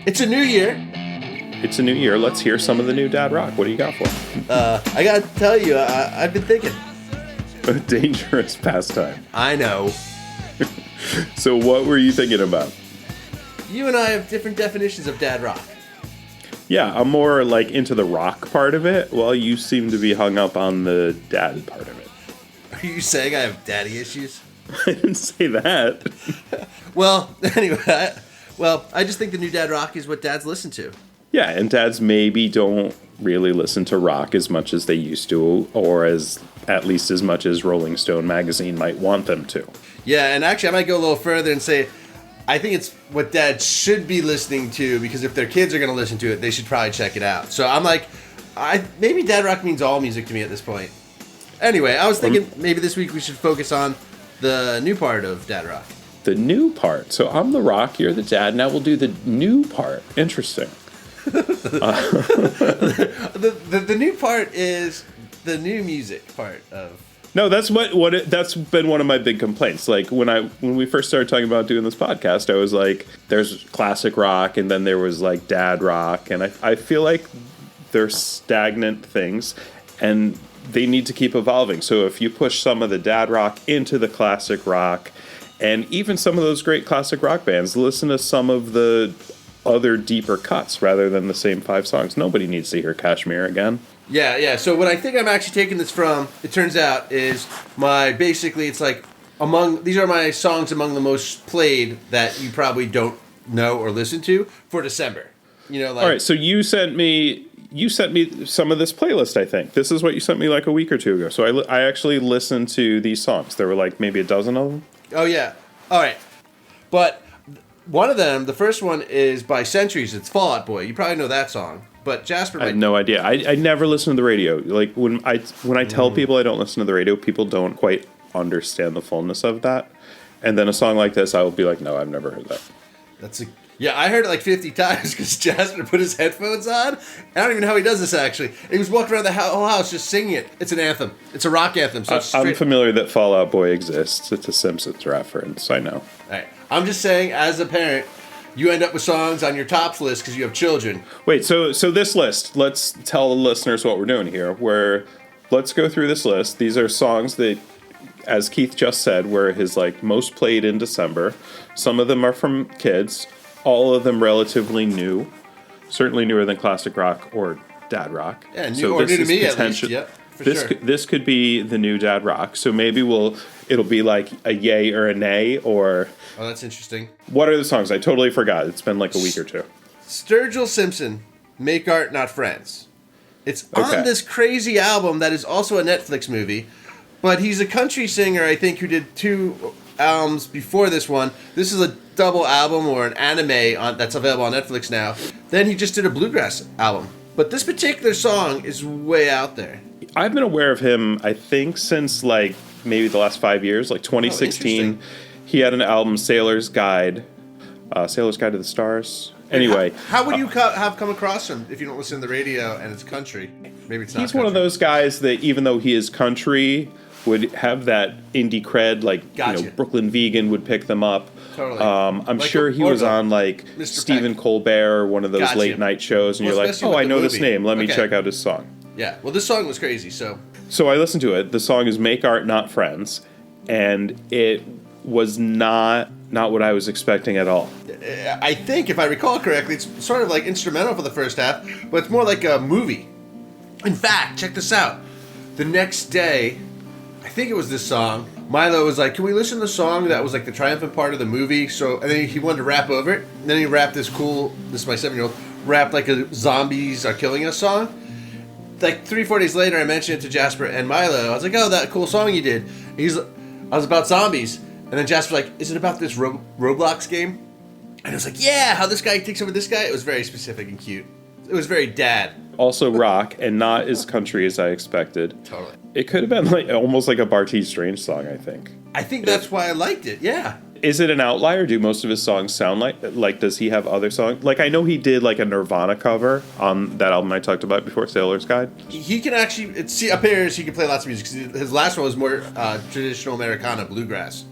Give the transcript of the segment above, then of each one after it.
It's a new year. It's a new year. Let's hear some of the new dad rock. What do you got for? I gotta tell you, I've been thinking. A dangerous pastime. I know. So what were you thinking about? You and I have different definitions of dad rock. Yeah, I'm more like into the rock part of it, while you seem to be hung up on the dad part of it. Are you saying I have daddy issues? I didn't say that. Well, anyway, I just think the new dad rock is what dads listen to. Yeah, and dads maybe don't really listen to rock as much as they used to, or at least as much as Rolling Stone magazine might want them to. Yeah, and actually I might go a little further and say I think it's what dads should be listening to, because if their kids are going to listen to it, they should probably check it out. So I'm like, maybe dad rock means all music to me at this point. Anyway, I was thinking maybe this week we should focus on the new part of dad rock. The new part. So I'm the rock, you're the dad. Now we'll do the new part. Interesting. The new part is the new music part of. No, that's that's been one of my big complaints. Like when we first started talking about doing this podcast, I was like, there's classic rock, and then there was like dad rock, and I feel like they're stagnant things, and they need to keep evolving. So if you push some of the dad rock into the classic rock, and even some of those great classic rock bands, listen to some of the other deeper cuts rather than the same 5 songs. Nobody needs to hear Kashmir again. Yeah. So what I think I'm actually taking this from, it turns out, is it's like these are my songs among the most played that you probably don't know or listen to for December. All right, so you sent me some of this playlist, I think. This is what you sent me like a week or two ago. So I actually listened to these songs. There were like maybe a dozen of them. Oh, yeah. All right. But one of them, the first one, is by Centuries. It's Fall Out Boy. You probably know that song. But Jasper I had no idea. I never listen to the radio. Like when I tell people I don't listen to the radio, people don't quite understand the fullness of that. And then a song like this, I will be like, no, I've never heard that. Yeah, I heard it like 50 times because Jasper put his headphones on. I don't even know how he does this, actually. He was walking around the whole house just singing it. It's an anthem. It's a rock anthem. So I'm familiar that Fall Out Boy exists. It's a Simpsons reference. I know. All right. I'm just saying, as a parent, you end up with songs on your tops list because you have children. Wait, so this list, let's tell the listeners what we're doing here. Let's go through this list. These are songs that, as Keith just said, were his like most played in December. Some of them are from kids. All of them relatively new, certainly newer than classic rock or dad rock. Yeah, new to me at least. Yep, for sure. This could be the new dad rock. So maybe it'll be like a yay or a nay, or. Oh, that's interesting. What are the songs? I totally forgot. It's been like a week or two. Sturgill Simpson, Make Art Not Friends. It's on this crazy album that is also a Netflix movie, but he's a country singer, I think, who did 2 albums before this one. This is a double album or an anime that's available on Netflix now. Then he just did a bluegrass album. But this particular song is way out there. I've been aware of him, I think, since like maybe the last 5 years, like 2016. He had an album, Sailor's Guide to the Stars. Anyway. How would you have come across him if you don't listen to the radio and it's country? Maybe it's not He's country. one of those guys that even though he is country, would have that indie cred, like Brooklyn Vegan would pick them up. Totally. I'm like sure he was on like Mr. Stephen Colbert or one of those late night shows, and you're like, oh, I know this name. Let me check out his song. Yeah. Well, this song was crazy. So I listened to it. The song is "Make Art Not Friends," and it was not what I was expecting at all. I think, if I recall correctly, it's sort of like instrumental for the first half, but it's more like a movie. In fact, check this out. The next day, I think it was this song, Milo was like, can we listen to the song that was like the triumphant part of the movie? And then he wanted to rap over it. And then he rapped this is my 7-year-old, rapped like a Zombies Are Killing Us song. Like 3-4 days later, I mentioned it to Jasper and Milo. I was like, oh, that cool song you did. I was about zombies. And then Jasper was like, is it about this Roblox game? And I was like, yeah, how this guy takes over this guy. It was very specific and cute. It was very dad. Also rock and not as country as I expected. Totally. It could have been like almost like a Barty Strange song, I think. I think that's why I liked it, yeah. Is it an outlier? Do most of his songs sound like does he have other songs? Like I know he did like a Nirvana cover on that album I talked about before, Sailor's Guide. He can actually, appears he can play lots of music. His last one was more traditional Americana bluegrass.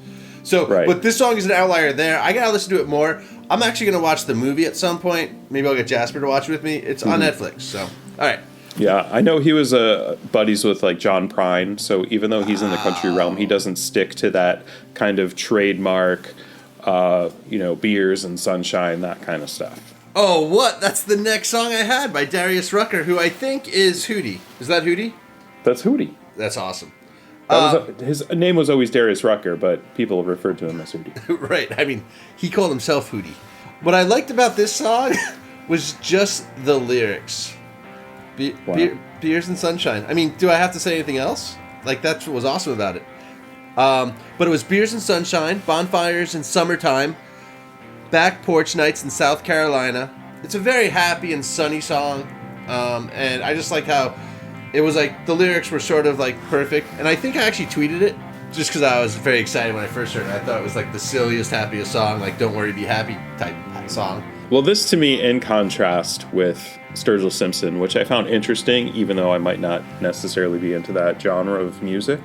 So, right. But this song is an outlier there. I gotta listen to it more. I'm actually going to watch the movie at some point. Maybe I'll get Jasper to watch it with me. It's on Netflix, so. All right. Yeah, I know he was buddies with like John Prine, so even though he's in the country realm, he doesn't stick to that kind of trademark, beers and sunshine, that kind of stuff. Oh, what? That's the next song I had by Darius Rucker, who I think is Hootie. Is that Hootie? That's Hootie. That's awesome. His name was always Darius Rucker, but people referred to him as Hootie. Right. I mean, he called himself Hootie. What I liked about this song was just the lyrics. Beers and sunshine. I mean, do I have to say anything else? Like, that's what was awesome about it. But it was beers and sunshine, bonfires in summertime, back porch nights in South Carolina. It's a very happy and sunny song. And I just like how it was like the lyrics were sort of like perfect. And I think I actually tweeted it just because I was very excited when I first heard it. I thought it was like the silliest, happiest song, like Don't Worry, Be Happy type song. Well, this to me, in contrast with Sturgill Simpson, which I found interesting, even though I might not necessarily be into that genre of music.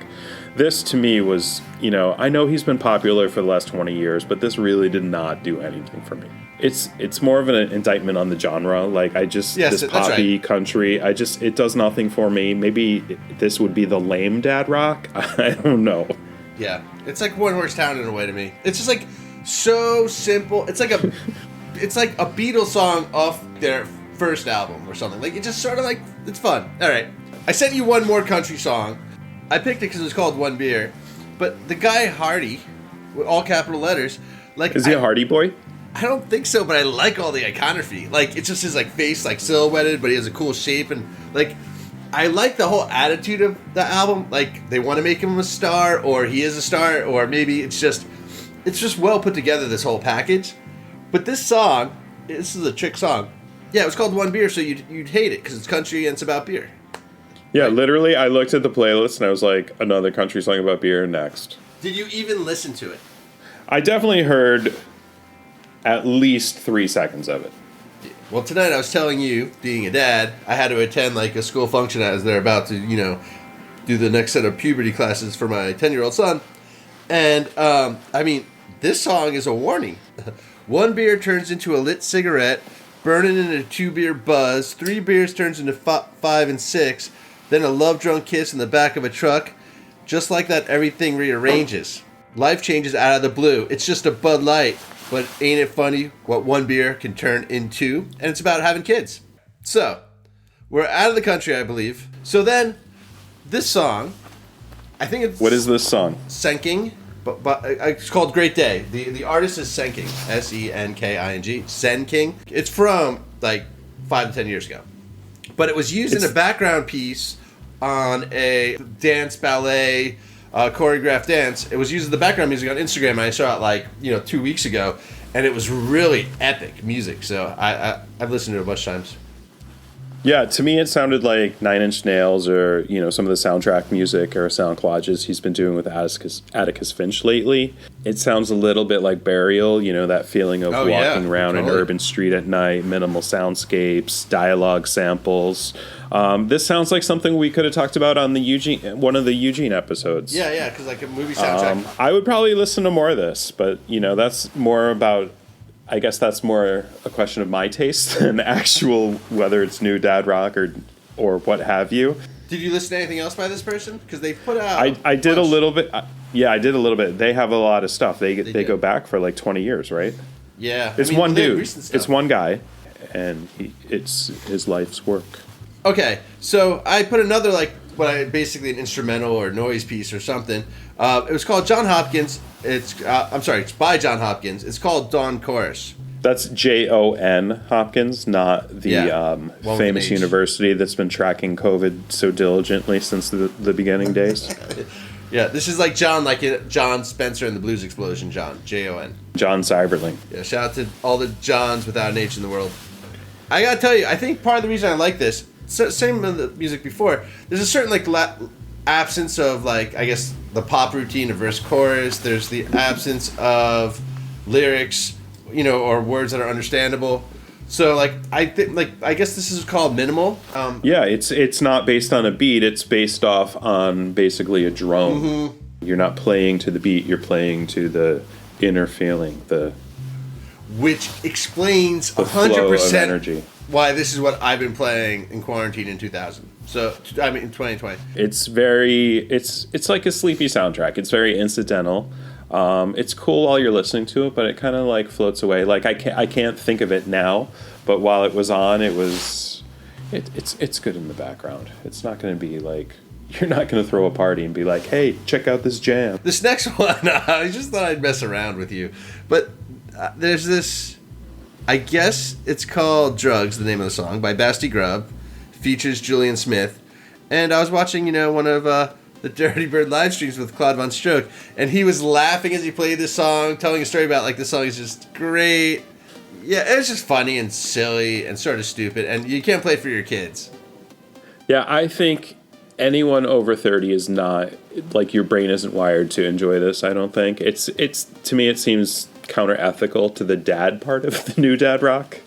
This to me was, I know he's been popular for the last 20 years, but this really did not do anything for me. It's more of an indictment on the genre. Like, this poppy right. Country, it does nothing for me. Maybe this would be the lame dad rock. I don't know. Yeah, it's like One Horse Town in a way to me. It's just like so simple. It's like a Beatles song off their first album or something. Like, it just sort of like, it's fun. All right, I sent you one more country song. I picked it because it was called One Beer, but the guy Hardy, with all capital letters, like, is he a Hardy boy? I don't think so, but I like all the iconography. Like, it's just his like face like silhouetted, but he has a cool shape, and like I like the whole attitude of the album. Like, they want to make him a star, or he is a star, or maybe it's just well put together, this whole package. But this song, this is a trick song. Yeah, it was called One Beer, so you'd hate it because it's country and it's about beer. Yeah, literally, I looked at the playlist and I was like, another country song about beer next. Did you even listen to it? I definitely heard at least 3 seconds of it. Well, tonight I was telling you, being a dad, I had to attend like a school function as they're about to, do the next set of puberty classes for my 10-year-old son. And, I mean, this song is a warning. 1 beer turns into a lit cigarette, burning into 2 beer buzz, 3 beers turns into 5 and 6, then a love-drunk kiss in the back of a truck. Just like that, everything rearranges. Life changes out of the blue. It's just a Bud Light, but ain't it funny what 1 beer can turn into? And it's about having kids. So, we're out of the country, I believe. So then, this song, I think it's... What is this song? Senking. But it's called Great Day. The artist is Senking. Senking. Senking. It's from like 5 to 10 years ago. But it was used in a background piece on a dance, ballet, choreographed dance. It was used as the background music on Instagram, and I saw it 2 weeks ago, and it was really epic music. So I've listened to it a bunch of times. Yeah, to me it sounded like 9 Inch Nails or, some of the soundtrack music or sound collages he's been doing with Atticus Finch lately. It sounds a little bit like Burial, that feeling of walking around an urban street at night, minimal soundscapes, dialogue samples. This sounds like something we could have talked about on one of the Eugene episodes. Yeah, because like a movie soundtrack. I would probably listen to more of this, but, that's more about... I guess that's more a question of my taste than actual whether it's new dad rock or what have you. Did you listen to anything else by this person? Because they put out... I did a little bit. Yeah, I did a little bit. They have a lot of stuff. They go back for like 20 years, right? Yeah. It's one dude. It's one guy, and it's his life's work. Okay, so I put another basically an instrumental or noise piece or something. It was called John Hopkins. It's by John Hopkins. It's called Dawn Chorus. That's Jon Hopkins, not the famous university that's been tracking COVID so diligently since the beginning days. Yeah, this is like John, like John Spencer and the Blues Explosion. John, Jon. John Cyberling. Yeah, shout out to all the Johns without an H in the world. I gotta tell you, I think part of the reason I like this, same with the music before, there's a certain absence of I guess the pop routine of verse chorus. There's the absence of lyrics, or words that are understandable. So I think I guess this is called minimal. Yeah, it's not based on a beat. It's based off on basically a drone. Mm-hmm. You're not playing to the beat. You're playing to the inner feeling. which explains The flow of 100% energy. why this is what I've been playing in quarantine in 2000. So, I mean, in 2020. It's like a sleepy soundtrack. It's very incidental. It's cool while you're listening to it, but it kind of like floats away. Like I can't think of it now, but while it was on, it's good in the background. It's not going to be like, you're not going to throw a party and be like, hey, check out this jam. This next one, I just thought I'd mess around with you. But there's this, I guess it's called Drugs, the name of the song, by Basti Grubb, features Julian Smith. And I was watching, one of the Dirty Bird live streams with Claude Von Stroke, and he was laughing as he played this song, telling a story about, like, this song is just great. Yeah, it's just funny and silly and sort of stupid, and you can't play it for your kids. Yeah, I think anyone over 30 is not, like, your brain isn't wired to enjoy this, I don't think. It's to me, it seems counter-ethical to the dad part of the new dad rock.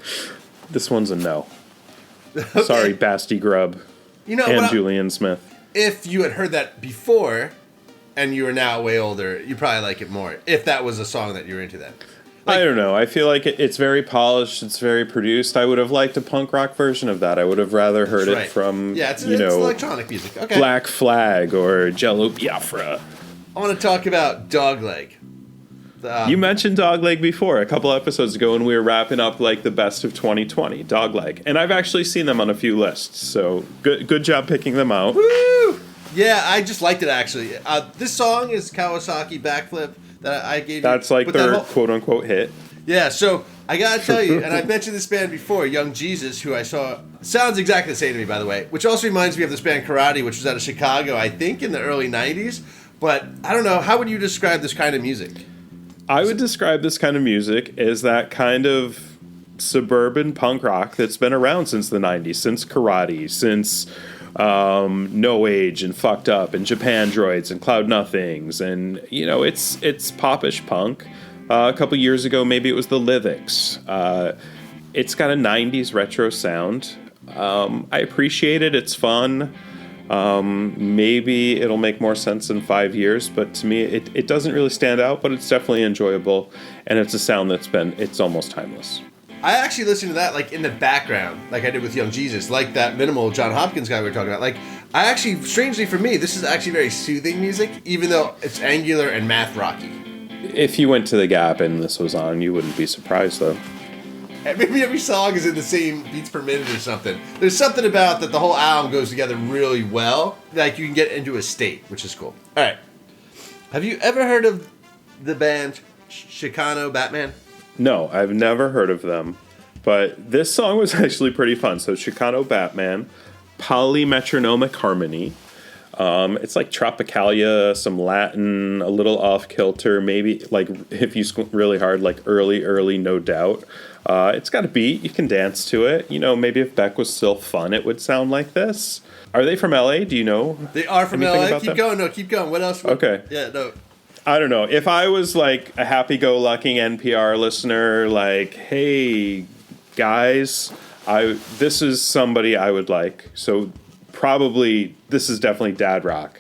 This one's a no. Okay. Sorry, Basti Grubb and Julian Smith. If you had heard that before and you are now way older, you probably like it more, if that was a song that you were into then. I don't know. I feel like it's very polished. It's very produced. I would have liked a punk rock version of that. I would have rather heard it from, it's electronic music. Okay. Black Flag or Jello Biafra. I want to talk about Dogleg. You mentioned Dogleg before, a couple episodes ago, when we were wrapping up like the best of 2020, Dogleg. And I've actually seen them on a few lists, so good job picking them out. Woo! Yeah, I just liked it, actually. This song is Kawasaki Backflip that I gave you. That's like their quote-unquote hit. Yeah, so I gotta tell you, and I've mentioned this band before, Young Jesus, who I saw, sounds exactly the same to me, by the way, which also reminds me of this band Karate, which was out of Chicago, I think, in the early 90s. But, I don't know, how would you describe this kind of music? I would describe this kind of music as that kind of suburban punk rock that's been around since the 90s, since Karate, since No Age and Fucked Up and Japan Droids and Cloud Nothings. And, it's popish punk. A couple years ago, maybe it was the Lithics. It's got a 90s retro sound. I appreciate it. It's fun. Maybe it'll make more sense in 5 years, but to me, it doesn't really stand out, but it's definitely enjoyable, and it's a sound it's almost timeless. I actually listened to that, like, in the background, like I did with Young Jesus, like that minimal John Hopkins guy we were talking about. Like, I actually, strangely for me, this is actually very soothing music, even though it's angular and math rocky. If you went to the Gap and this was on, you wouldn't be surprised, though. And maybe every song is in the same beats per minute or something. There's something about that the whole album goes together really well. Like, you can get into a state, which is cool. All right. Have you ever heard of the band Chicano Batman? No, I've never heard of them. But this song was actually pretty fun. So Chicano Batman, polymetronomic harmony. It's like Tropicalia, some Latin, a little off-kilter, maybe, like, if you squint really hard, like early No Doubt. It's got a beat. You can dance to it. Maybe if Beck was still fun, it would sound like this. Are they from L.A.? Do you know? They are from L.A. Keep going. No, keep going. What else? Okay. Yeah, no. I don't know. If I was, like, a happy-go-lucky NPR listener, like, hey, guys, this is somebody I would like. So probably this is definitely dad rock.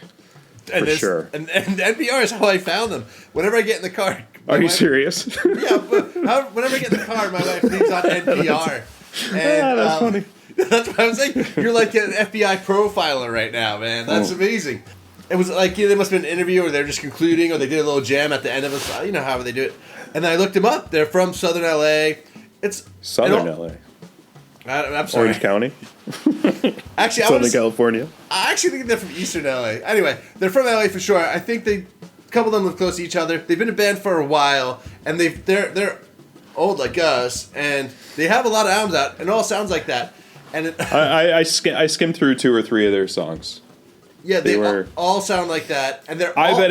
For sure. And NPR is how I found them. Whenever I get in the car. Are you serious? Yeah, whenever I get in the car, my wife leaves on NPR. That's funny. That's what I was saying. You're like an FBI profiler right now, man. That's amazing. It was like, there must have been an interview, or they're just concluding, or they did a little jam at the end of it. You know how they do it. And then I looked them up. They're from Southern LA. Southern LA. I'm sorry. Orange County. Actually, Southern California. I actually think they're from Eastern LA. Anyway, they're from LA for sure. I think a couple of them live close to each other. They've been a band for a while, and they're old like us, and they have a lot of albums out, and it all sounds like that. And I skimmed through 2 or 3 of their songs. Yeah, they all sound like that, and they're. I bet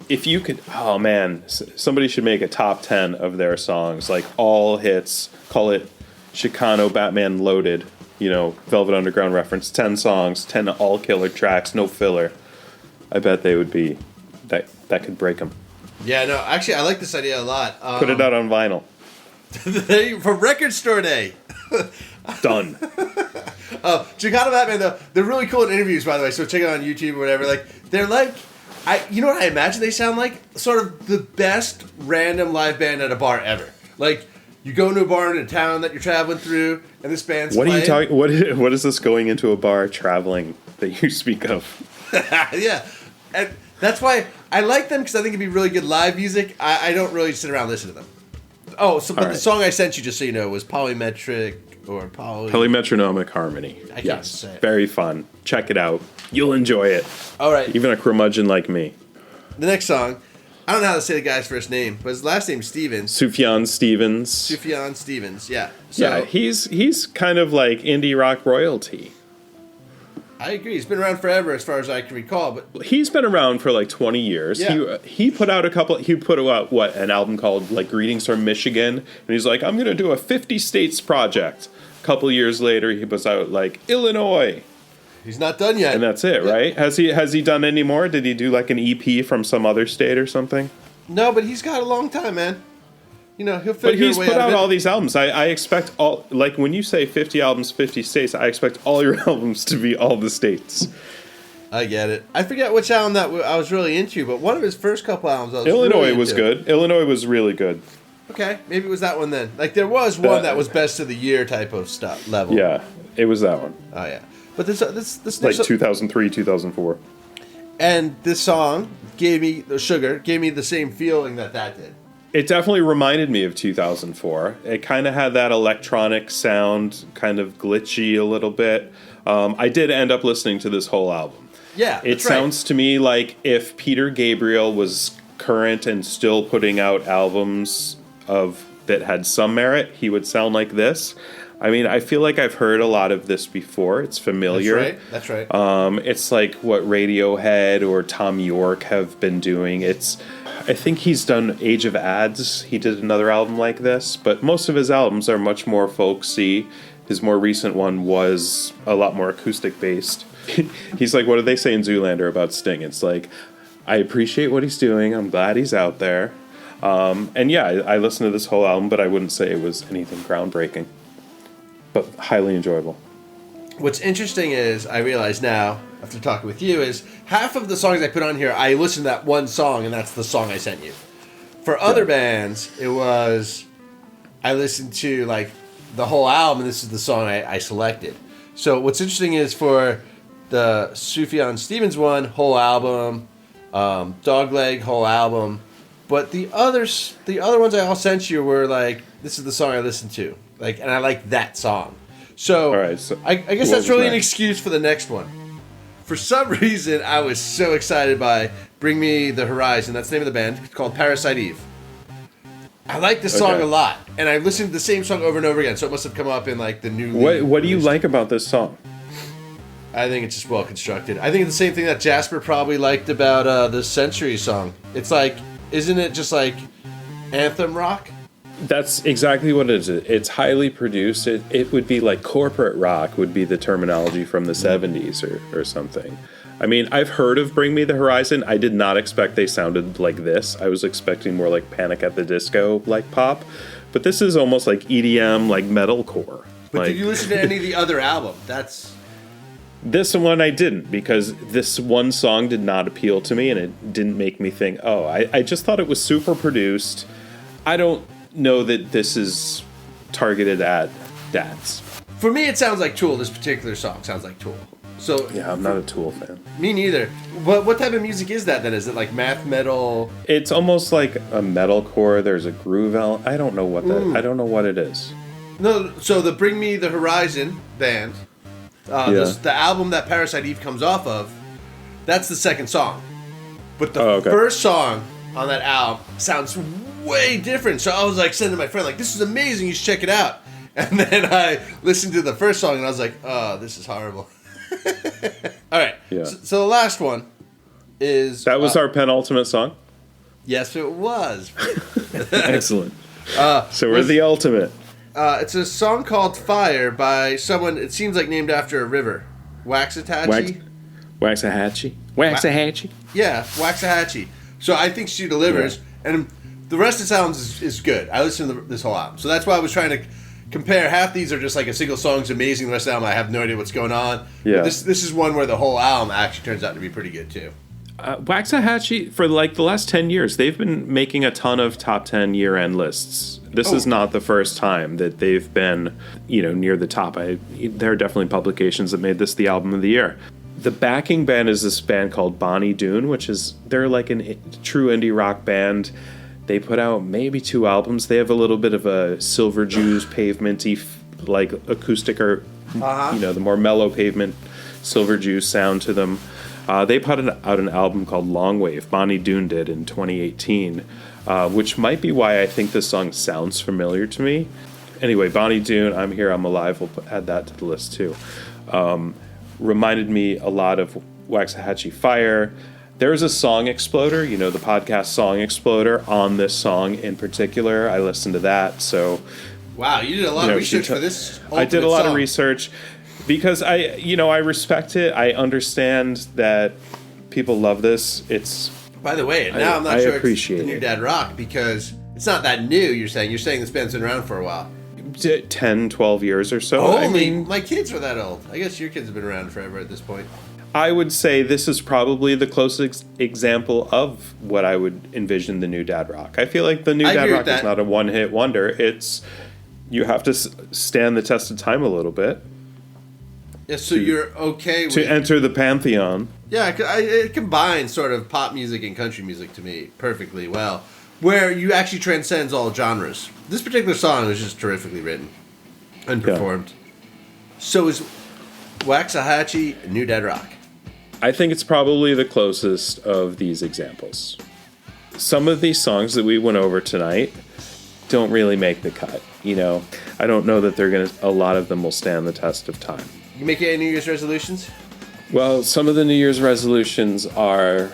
if you could, oh man, somebody should make a top 10 of their songs, like all hits. Call it Chicano Batman Loaded. Velvet Underground reference. 10 songs, 10 all killer tracks, no filler. I bet they would be that could break them. Yeah, no, actually, I like this idea a lot. Put it out on vinyl. For Record Store Day. Done. Chicano Batman, though, they're really cool in interviews, by the way, so check it out on YouTube or whatever. Like, they're like, you know what I imagine they sound like? Sort of the best random live band at a bar ever. Like, You go into a bar in a town that you're traveling through, and this band's What playing. are you talking? What is this going into a bar traveling that you speak of? Yeah, and that's why I like them, because I think it'd be really good live music. I don't really sit around and listen to them. Oh, so but the song I sent you, just so you know, was polymetric or polymetronomic harmony. I can't Yes, say it. very fun. Check it out. You'll enjoy it. All right. Even a curmudgeon like me. The next song, I don't know how to say the guy's first name, but his last name's Stevens. Sufjan Stevens. Sufjan Stevens, yeah. So, Yeah, he's kind of like indie rock royalty. I agree. He's been around forever, as far as I can recall. But He's been around for like 20 years. Yeah. He put out an album called like Greetings from Michigan, and he's like, I'm gonna do a 50 states project. A couple years later, he puts out like Illinois, he's not done yet. and that's it, right? Has he done any more? Did he do like an EP from some other state or something? No, but he's got a long time, man. You know, he'll But figure he's a way put out out of it. all these albums. I expect all, like when you say 50 albums, 50 states, I expect all your albums to be all the states. I get it. I forget which album that I was really into, but one of his first couple albums I was Illinois really was into. good. Illinois was really good. Okay, maybe it was that one then. Like, there was one that was best of the year type of stuff level. Yeah, it was that one. Oh, yeah. But this Like 2003, 2004. And this song gave me the same feeling that did. It definitely reminded me of 2004. It kind of had that electronic sound, kind of glitchy a little bit. I did end up listening to this whole album. Yeah, It sounds to me like if Peter Gabriel was current and still putting out albums that had some merit, he would sound like this. I mean, I feel like I've heard a lot of this before. It's familiar. That's right. It's like what Radiohead or Tom York have been doing. I think he's done Age of Ads. He did another album like this, but most of his albums are much more folksy. His more recent one was a lot more acoustic based. He's like, what do they say in Zoolander about Sting? It's like, I appreciate what he's doing. I'm glad he's out there. And yeah, I listened to this whole album, but I wouldn't say it was anything groundbreaking. But highly enjoyable. What's interesting is, I realize now, after talking with you, is half of the songs I put on here, I listened to that one song, and that's the song I sent you. For other bands, it was, I listened to, like, the whole album, and this is the song I selected. So what's interesting is, for the Sufjan Stevens one, whole album, Dogleg, whole album, but the other ones I all sent you were, like, this is the song I listened to. Like, and I like that song. So, All right, so I guess that's really an excuse for the next one. For some reason, I was so excited by Bring Me the Horizon. That's the name of the band. It's called Parasite Eve. I like this song a lot. And I listened to the same song over and over again, so it must have come up in, like, the new... What do you like about this song? I think it's just well constructed. I think it's the same thing that Jasper probably liked about the Century song. It's like, isn't it just like anthem rock? That's exactly what it is. It's highly produced. It would be like corporate rock would be the terminology from the 70s or something. I mean, I've heard of Bring Me the Horizon. I did not expect they sounded like this. I was expecting more like Panic at the Disco, like pop. But this is almost like EDM, like metalcore. But did you listen to any of the other album? This one I didn't, because this one song did not appeal to me, and it didn't make me think, oh, I just thought it was super produced. I don't know that this is targeted at dads. For me, it sounds like Tool. This particular song sounds like Tool. So Yeah, I'm not a Tool fan. Me neither. What type of music is that then? Is it like math metal? It's almost like a metalcore. There's a groove element. I don't know what that. I don't know what it is. No, so the Bring Me the Horizon band, the album that Parasite Eve comes off of, that's the second song. But the first song on that album sounds way different. So I was like sending my friend, like, this is amazing, you should check it out. And then I listened to the first song and I was like, oh, this is horrible. All right. Yeah. So the last one is... That was our penultimate song? Yes, it was. Excellent. So we're the ultimate. It's a song called Fire by someone, it seems like named after a river. Waxahatchee? Waxahatchee? Waxahatchee? Yeah, Waxahatchee. So I think she delivers. Yeah. And the rest of the album is good. I listened to this whole album. So that's why I was trying to compare. Half these are just like a single song's amazing. The rest of the album, I have no idea what's going on. Yeah. But this is one where the whole album actually turns out to be pretty good, too. Waxahatchee, for like the last 10 years, they've been making a ton of top 10 year-end lists. This is not the first time that they've been, near the top. There are definitely publications that made this the album of the year. The backing band is this band called Bonnie Doon, they're like a true indie rock band. They put out maybe 2 albums. They have a little bit of a Silver Jews pavement-y, like acoustic or, the more mellow Pavement Silver Jews sound to them. They put out an album called Long Wave. Bonnie Doon did in 2018, which might be why I think this song sounds familiar to me. Anyway, Bonnie Doon, I'm Here, I'm Alive. We'll add that to the list too. Reminded me a lot of Waxahatchee Fire. There's a Song Exploder, the podcast Song Exploder, on this song in particular. I listened to that, so... Wow, you did a lot of research for this. I did a lot of research because I respect it. I understand that people love this. By the way, now I'm not sure it's the new it. Dad Rock because it's not that new, you're saying. You're saying this band's been around for a while. 10, 12 years or so. Oh, my kids were that old. I guess your kids have been around forever at this point. I would say this is probably the closest example of what I would envision the new Dad Rock. I feel like the new Dad Rock is not a one-hit wonder. You have to stand the test of time a little bit. Yeah, so you're okay with... To enter the pantheon. Yeah, it combines sort of pop music and country music to me perfectly well, where you actually transcends all genres. This particular song was just terrifically written and performed. Yeah. So is Waxahatchee new Dad Rock? I think it's probably the closest of these examples. Some of these songs that we went over tonight don't really make the cut. I don't know that a lot of them will stand the test of time. You make any New Year's resolutions? Well, some of the New Year's resolutions are,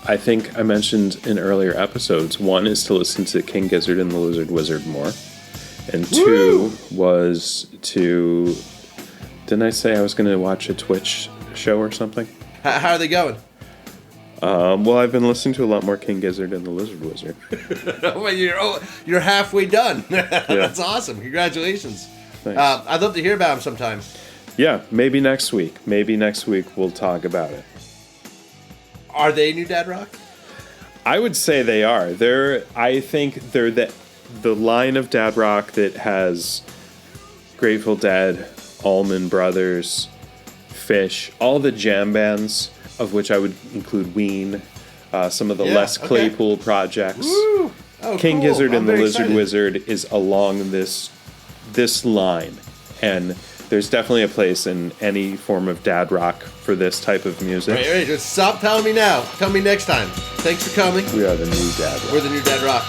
I think I mentioned in earlier episodes. One is to listen to King Gizzard and the Lizard Wizard more. And 2 was to... Didn't I say I was going to watch a Twitch show or something? How are they going? Well, I've been listening to a lot more King Gizzard and the Lizard Wizard. You're halfway done. That's awesome. Congratulations. I'd love to hear about them sometime. Yeah, maybe next week. Maybe next week we'll talk about it. Are they new Dad Rock? I would say they are. I think they're the line of Dad Rock that has Grateful Dead, Allman Brothers, Fish, all the jam bands, of which I would include Ween, some of the Les Claypool projects. Oh, King Gizzard and the Lizard Wizard is along this line, and there's definitely a place in any form of Dad Rock for this type of music. Right, just stop telling me now. Tell me next time. Thanks for coming. We are the new Dad Rock. We're the new Dad Rock.